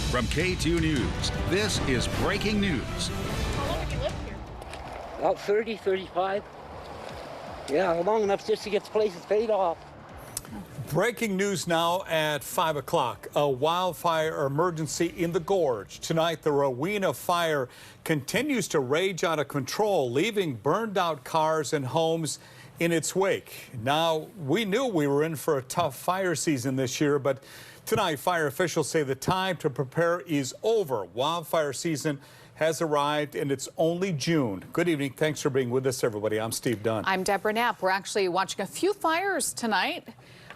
From K2 News, this is breaking news. How long have you lived here? About 30, 35. Yeah, long enough just to get the places paid off. Breaking news now at 5 o'clock. A wildfire emergency in the gorge. Tonight, the Rowena Fire continues to rage out of control, leaving burned out cars and homes in its wake. Now, we knew we were in for a tough fire season this year, but tonight, fire officials say the time to prepare is over. Wildfire season has arrived, and it's only June. Good evening. Thanks for being with us, everybody. I'm Steve Dunn. I'm Deborah Knapp. We're actually watching a few fires tonight.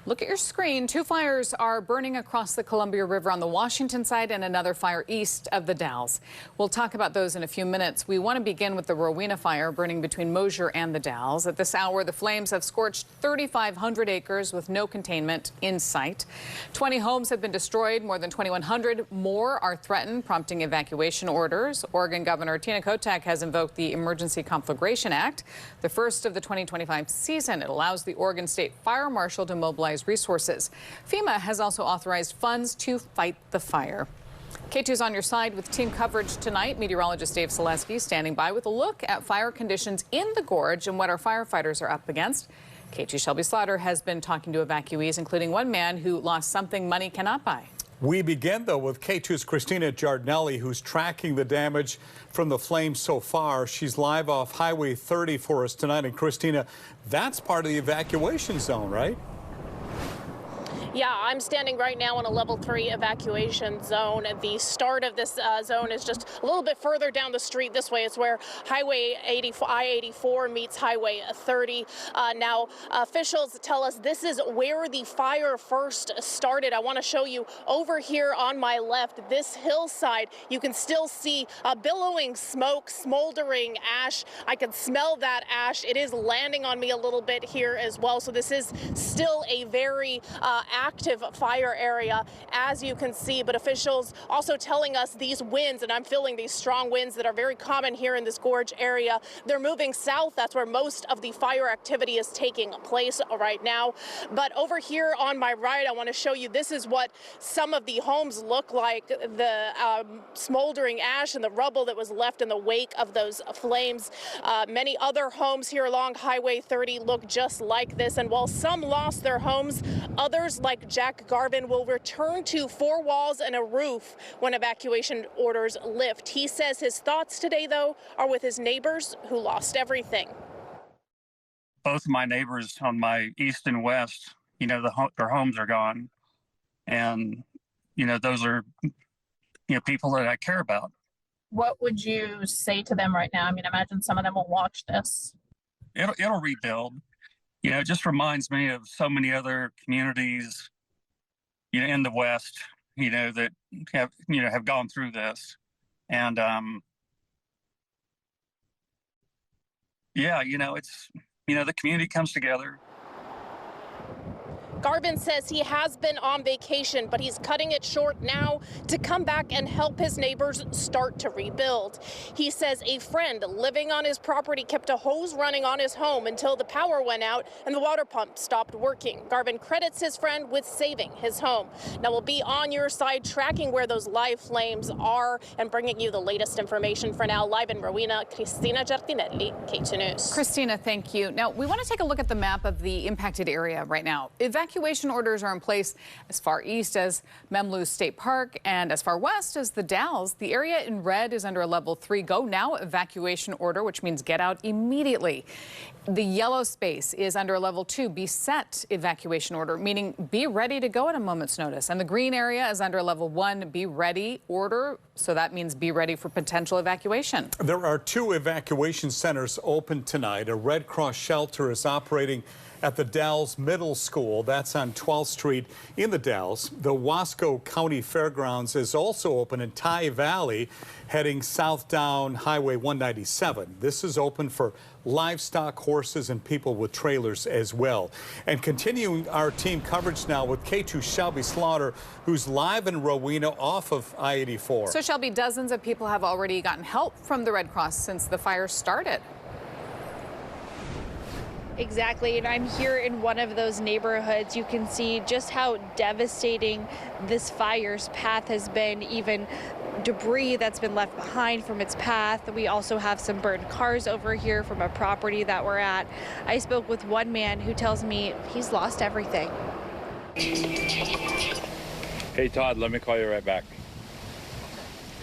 Look at your screen. Two fires are burning across the Columbia River on the Washington side and another fire east of the Dalles. We'll talk about those in a few minutes. We want to begin with the Rowena Fire burning between Mosier and the Dalles. At this hour, the flames have scorched 3,500 acres with no containment in sight. 20 homes have been destroyed. More than 2,100 more are threatened, prompting evacuation orders. Oregon Governor Tina Kotek has invoked the Emergency Conflagration Act, the first of the 2025 season. It allows the Oregon State Fire Marshal to mobilize resources. FEMA has also authorized funds to fight the fire. K2's on your side with team coverage tonight. Meteorologist Dave Selesky standing by with a look at fire conditions in the gorge and what our firefighters are up against. K2's Shelby Slaughter has been talking to evacuees, including one man who lost something money cannot buy. We begin, though, with K2's Christina Giardinelli, who's tracking the damage from the flames so far. She's live off Highway 30 for us tonight. And Christina, that's part of the evacuation zone, right? Yeah, I'm standing right now in a level 3 evacuation zone. The start of this zone is just a little bit further down the street this way. It's where Highway I-84 meets Highway 30. Now, officials tell us this is where the fire first started. I want to show you over here on my left, this hillside. You can still see billowing smoke, smoldering ash. I can smell that ash. It is landing on me a little bit here as well. So this is still a very active fire area, as you can see, but officials also telling us these winds, and I'm feeling these strong winds that are very common here in this gorge area. They're moving south. That's where most of the fire activity is taking place right now. But over here on my right, I want to show you, this is what some of the homes look like, the smoldering ash and the rubble that was left in the wake of those flames. Many other homes here along Highway 30 look just like this, and while some lost their homes, others like Jack Garvin will return to 4 walls and a roof when evacuation orders lift. He says his thoughts today, though, are with his neighbors who lost everything. Both of my neighbors on my east and west, their homes are gone. And, those are, people that I care about. What would you say to them right now? I mean, imagine some of them will watch this. It'll rebuild. It just reminds me of so many other communities, in the West, that have gone through this. And, it's, the community comes together. Garvin says he has been on vacation, but he's cutting it short now to come back and help his neighbors start to rebuild. He says a friend living on his property kept a hose running on his home until the power went out and the water pump stopped working. Garvin credits his friend with saving his home. Now we'll be on your side tracking where those live flames are and bringing you the latest information. For now, live in Rowena, Christina Giardinelli, K2 News. Christina, thank you. Now, we want to take a look at the map of the impacted area right now. Evacuation orders are in place as far east as Memlou State Park and as far west as the Dalles. The area in red is under a level 3 go now evacuation order, which means get out immediately. The yellow space is under a level 2 be set evacuation order, meaning be ready to go at a moment's notice. And the green area is under a level 1 be ready order. So that means be ready for potential evacuation. There are 2 evacuation centers open tonight. A Red Cross shelter is operating at the Dalles Middle School. That's on 12th Street in the Dalles. The Wasco County Fairgrounds is also open in Tygh Valley, heading south down Highway 197. This is open for livestock, horses, and people with trailers as well. And continuing our team coverage now with K2's Shelby Slaughter, who's live in Rowena off of I-84. So, Shelby, dozens of people have already gotten help from the Red Cross since the fire started. Exactly, and I'm here in one of those neighborhoods. You can see just how devastating this fire's path has been, even debris that's been left behind from its path. We also have some burned cars over here from a property that we're at. I spoke with one man who tells me he's lost everything. Hey Todd, let me call you right back.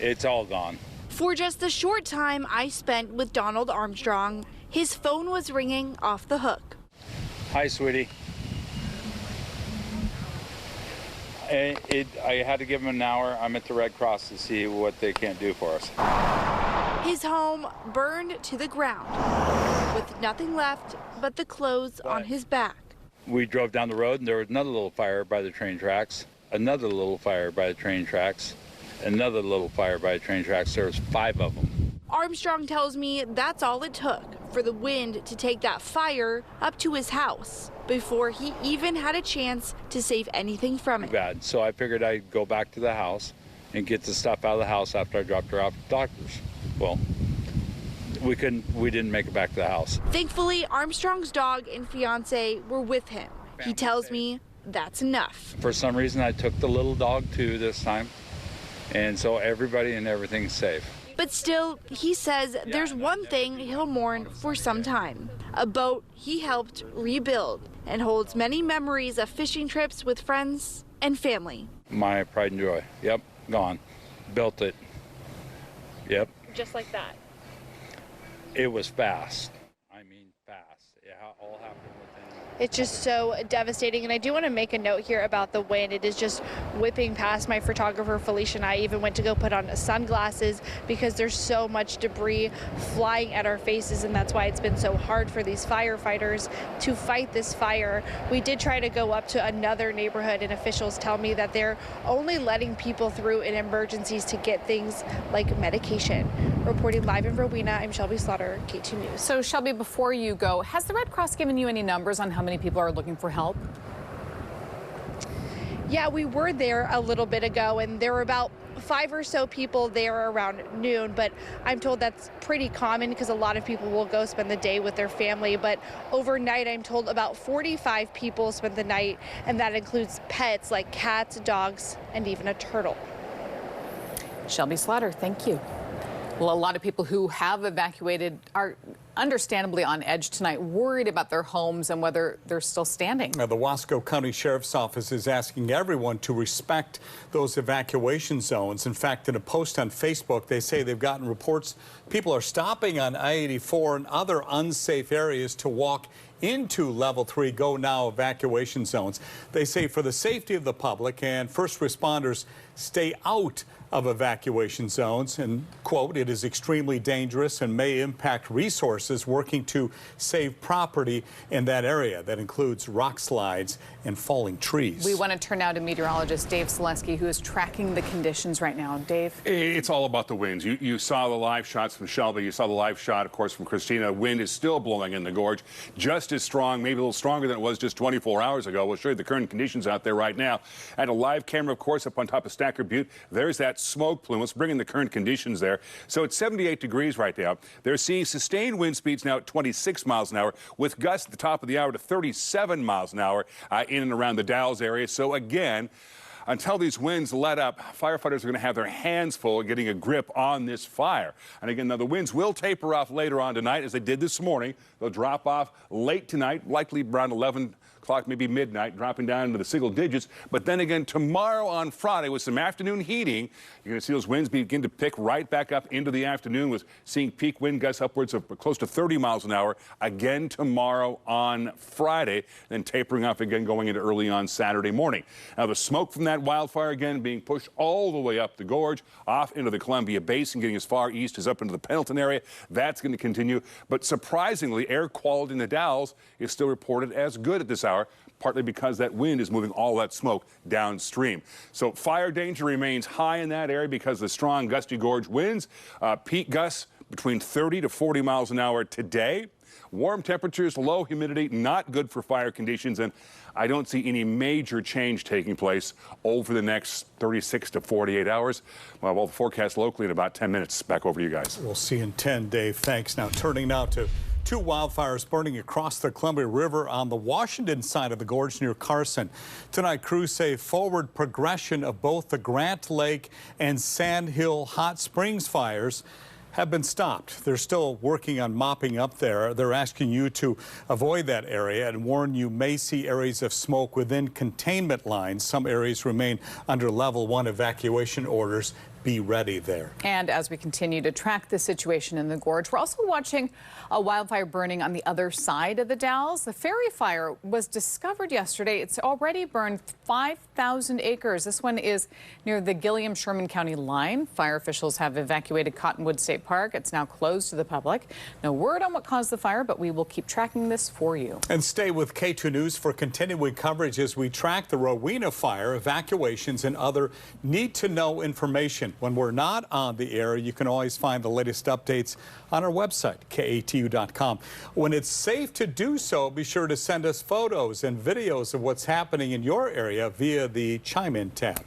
It's all gone. For just the short time I spent with Donald Armstrong, his phone was ringing off the hook. Hi, sweetie. I had to give him an hour. I'm at the Red Cross to see what they can't do for us. His home burned to the ground with nothing left but the clothes on his back. We drove down the road and there was another little fire by the train tracks, another little fire by the train tracks, another little fire by the train tracks. There was 5 of them. Armstrong tells me that's all it took for the wind to take that fire up to his house before he even had a chance to save anything from it. Bad. So I figured I'd go back to the house and get the stuff out of the house after I dropped her off at the doctor's. Well, we didn't make it back to the house. Thankfully, Armstrong's dog and fiance were with him. He tells me that's enough. For some reason, I took the little dog too this time. And so everybody and everything's safe. But still, he says there's one thing he'll mourn for some time. A boat he helped rebuild and holds many memories of fishing trips with friends and family. My pride and joy. Yep, gone. Built it. Yep. Just like that. It was fast. I mean, fast. It all happened within. It's just so devastating. And I do want to make a note here about the wind. It is just whipping past. My photographer, Felicia, and I even went to go put on sunglasses because there's so much debris flying at our faces. And that's why it's been so hard for these firefighters to fight this fire. We did try to go up to another neighborhood, and officials tell me that they're only letting people through in emergencies to get things like medication. Reporting live in Rowena, I'm Shelby Slaughter, K2 News. So, Shelby, before you go, has the Red Cross given you any numbers on how many people are looking for help? Yeah, we were there a little bit ago, and there were about 5 or so people there around noon, but I'm told that's pretty common because a lot of people will go spend the day with their family. But overnight, I'm told about 45 people spent the night, and that includes pets like cats, dogs, and even a turtle. Shelby Slaughter, thank you. Well, a lot of people who have evacuated are understandably on edge tonight, worried about their homes and whether they're still standing. Now, the Wasco County Sheriff's Office is asking everyone to respect those evacuation zones. In fact, in a post on Facebook, they say they've gotten reports people are stopping on I-84 and other unsafe areas to walk into level 3 go now evacuation zones. They say for the safety of the public and first responders, stay out of evacuation zones, and quote, it is extremely dangerous and may impact resources working to save property in that area. That includes rock slides and falling trees. We want to turn now to meteorologist Dave Selesky, who is tracking the conditions right now. Dave? It's all about the winds. You saw the live shots from Shelby. You saw the live shot, of course, from Christina. Wind is still blowing in the gorge, just as strong, maybe a little stronger than it was just 24 hours ago. We'll show you the current conditions out there right now. At a live camera, of course, up on top of Stacker Butte, there's that smoke plume. Let's bring in the current conditions there. So it's 78 degrees right now. They're seeing sustained wind speeds now at 26 miles an hour, with gusts at the top of the hour to 37 miles an hour in and around the Dalles area. So again, until these winds let up, firefighters are going to have their hands full getting a grip on this fire. And again, now the winds will taper off later on tonight, as they did this morning. They'll drop off late tonight, likely around 11 o'clock, maybe midnight, dropping down into the single digits. But then again, tomorrow on Friday, with some afternoon heating, you're going to see those winds begin to pick right back up into the afternoon, with seeing peak wind gusts upwards of close to 30 miles an hour again tomorrow on Friday, then tapering off again going into early on Saturday morning. Now, the smoke from that wildfire again being pushed all the way up the gorge, off into the Columbia Basin, getting as far east as up into the Pendleton area. That's going to continue. But surprisingly, air quality in the Dalles is still reported as good at this hour, partly because that wind is moving all that smoke downstream. So fire danger remains high in that area because of the strong gusty gorge winds. Peak gusts between 30 to 40 miles an hour today. Warm temperatures, low humidity, not good for fire conditions, and I don't see any major change taking place over the next 36 to 48 hours. Well, we'll forecast locally in about 10 minutes. Back over to you guys. We'll see you in 10, Dave. Thanks. Now, turning now to Two wildfires burning across the Columbia River on the Washington side of the gorge near Carson. Tonight, crews say forward progression of both the Grant Lake and Sand Hill Hot Springs fires have been stopped. They're still working on mopping up there. They're asking you to avoid that area and warn you may see areas of smoke within containment lines. Some areas remain under level 1 evacuation orders. Be ready there. And as we continue to track the situation in the gorge, we're also watching a wildfire burning on the other side of the Dalles. The Ferry Fire was discovered yesterday. It's already burned 5,000 acres. This one is near the Gilliam-Sherman County line. Fire officials have evacuated Cottonwood State Park. It's now closed to the public. No word on what caused the fire, but we will keep tracking this for you. And stay with Katu News for continuing coverage as we track the Rowena Fire, evacuations, and other need-to-know information. When we're not on the air, you can always find the latest updates on our website, katu.com. When it's safe to do so, be sure to send us photos and videos of what's happening in your area via the Chime In tab.